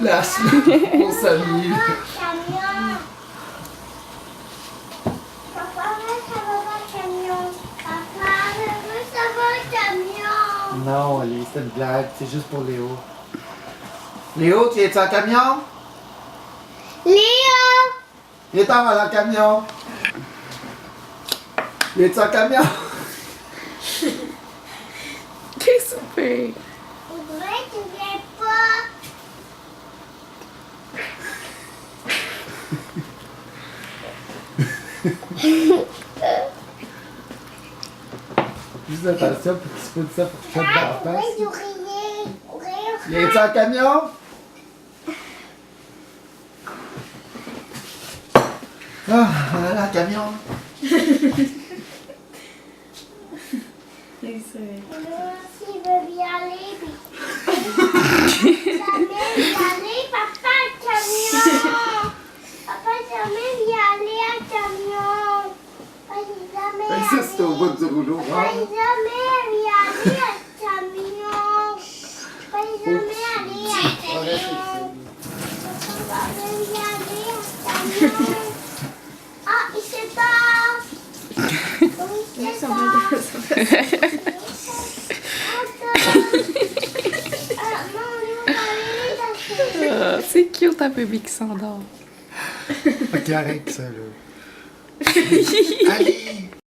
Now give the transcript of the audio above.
place là, on s'amuse. Camion. Papa veut savoir un camion. Papa veut savoir un camion. Non, Alice, c'est une blague, c'est juste pour Léo. Léo, tu es en camion? Léo. Il est en dans le camion. Il est en camion. Qu'est-ce que tu fais? Audrey, tu viens pas. Juste attention pour qu'il se foute ça pour te faire dans la face. Il est en camion? Ah, voilà le camion. S'il veut y aller, jamais y aller, papa, camion. Papa, jamais y aller à camion. Papa, jamais Ça, c'est au bout du rouleau. Papa, jamais y aller à camion. Papa, jamais aller à camion. Papa, jamais y aller à camion. Ah, il se passe. Il se passe. Ah, c'est cute un bébé qui s'endort. Ok, arrête ça là. Allez!